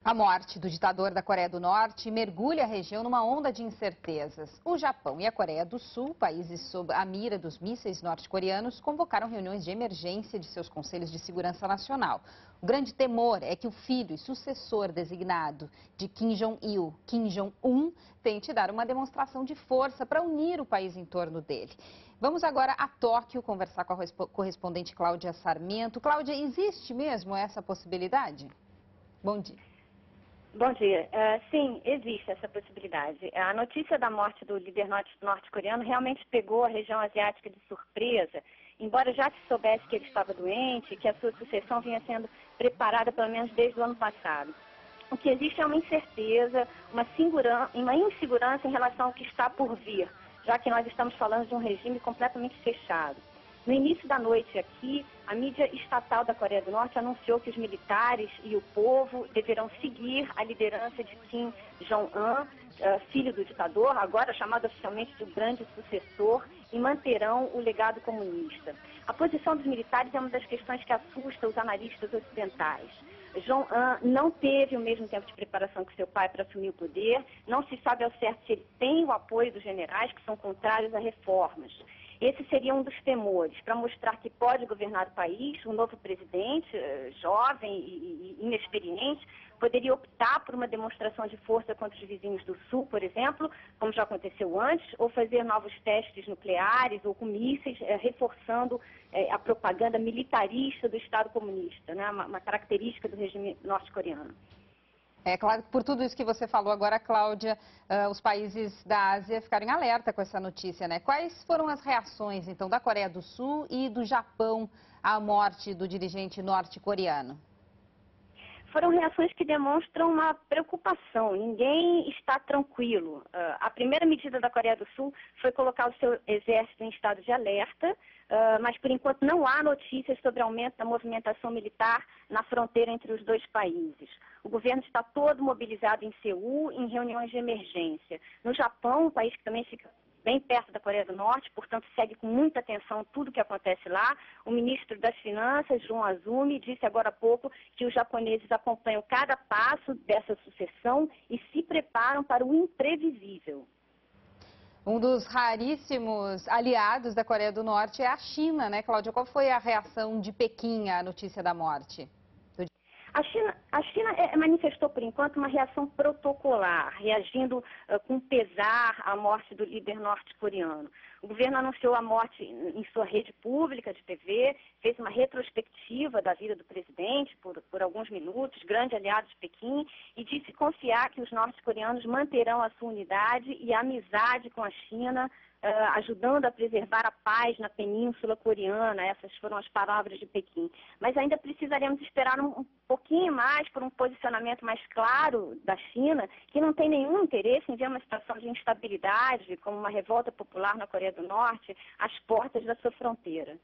A morte do ditador da Coreia do Norte mergulha a região numa onda de incertezas. O Japão e a Coreia do Sul, países sob a mira dos mísseis norte-coreanos, convocaram reuniões de emergência de seus conselhos de segurança nacional. O grande temor é que o filho e sucessor designado de Kim Jong-il, Kim Jong-un, tente dar uma demonstração de força para unir o país em torno dele. Vamos agora a Tóquio conversar com a correspondente Cláudia Sarmento. Cláudia, existe mesmo essa possibilidade? Bom dia. Bom dia. Sim, existe essa possibilidade. A notícia da morte do líder norte-coreano realmente pegou a região asiática de surpresa, embora já se soubesse que ele estava doente e que a sua sucessão vinha sendo preparada pelo menos desde o ano passado. O que existe é uma incerteza, uma insegurança em relação ao que está por vir, já que nós estamos falando de um regime completamente fechado. No início da noite aqui, a mídia estatal da Coreia do Norte anunciou que os militares e o povo deverão seguir a liderança de Kim Jong-un, filho do ditador, agora chamado oficialmente de grande sucessor, e manterão o legado comunista. A posição dos militares é uma das questões que assusta os analistas ocidentais. Jong-un não teve o mesmo tempo de preparação que seu pai para assumir o poder, não se sabe ao certo se ele tem o apoio dos generais, que são contrários a reformas. Esse seria um dos temores, para mostrar que pode governar o país. O novo presidente, jovem e inexperiente, poderia optar por uma demonstração de força contra os vizinhos do Sul, por exemplo, como já aconteceu antes, ou fazer novos testes nucleares ou com mísseis, reforçando a propaganda militarista do Estado comunista, né? Uma característica do regime norte-coreano. É claro que por tudo isso que você falou agora, Cláudia, os países da Ásia ficaram em alerta com essa notícia, né? Quais foram as reações, então, da Coreia do Sul e do Japão à morte do dirigente norte-coreano? Foram reações que demonstram uma preocupação. Ninguém está tranquilo. A primeira medida da Coreia do Sul foi colocar o seu exército em estado de alerta, mas por enquanto não há notícias sobre aumento da movimentação militar na fronteira entre os dois países. O governo está todo mobilizado em Seul, em reuniões de emergência. No Japão, um país que também fica bem perto da Coreia do Norte, portanto segue com muita atenção tudo o que acontece lá. O ministro das Finanças, Jun Azumi, disse agora há pouco que os japoneses acompanham cada passo dessa sucessão e se preparam para o imprevisível. Um dos raríssimos aliados da Coreia do Norte é a China, né, Cláudia? Qual foi a reação de Pequim à notícia da morte? A China manifestou, por enquanto, uma reação protocolar, reagindo com pesar à morte do líder norte-coreano. O governo anunciou a morte em sua rede pública de TV, fez uma retrospectiva da vida do presidente por alguns minutos, grande aliado de Pequim, e disse confiar que os norte-coreanos manterão a sua unidade e a amizade com a China, ajudando a preservar a paz na península coreana. Essas foram as palavras de Pequim. Mas ainda precisaremos esperar um pouquinho mais por um posicionamento mais claro da China, que não tem nenhum interesse em ver uma situação de instabilidade, como uma revolta popular na Coreia do Norte, às portas da sua fronteira.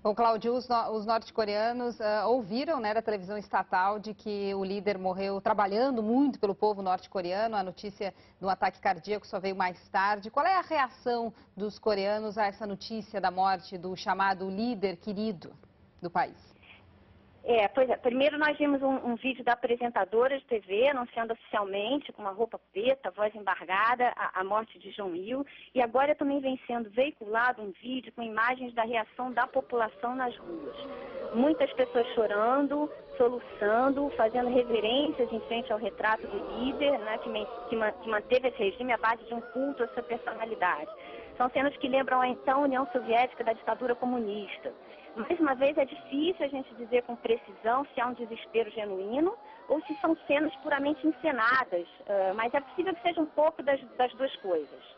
Bom, Cláudio, os norte-coreanos ouviram, né, da televisão estatal de que o líder morreu trabalhando muito pelo povo norte-coreano. A notícia do ataque cardíaco só veio mais tarde. Qual é a reação dos coreanos a essa notícia da morte do chamado líder querido do país? Pois é. Primeiro nós vimos um vídeo da apresentadora de TV anunciando oficialmente, com uma roupa preta, voz embargada, a morte de Jong-il. E agora também vem sendo veiculado um vídeo com imagens da reação da população nas ruas. Muitas pessoas chorando, soluçando, fazendo reverências em frente ao retrato do líder, né, que manteve esse regime à base de um culto à sua personalidade. São cenas que lembram a então União Soviética da ditadura comunista. Mais uma vez, é difícil a gente dizer com precisão se há um desespero genuíno ou se são cenas puramente encenadas, mas é possível que seja um pouco das duas coisas.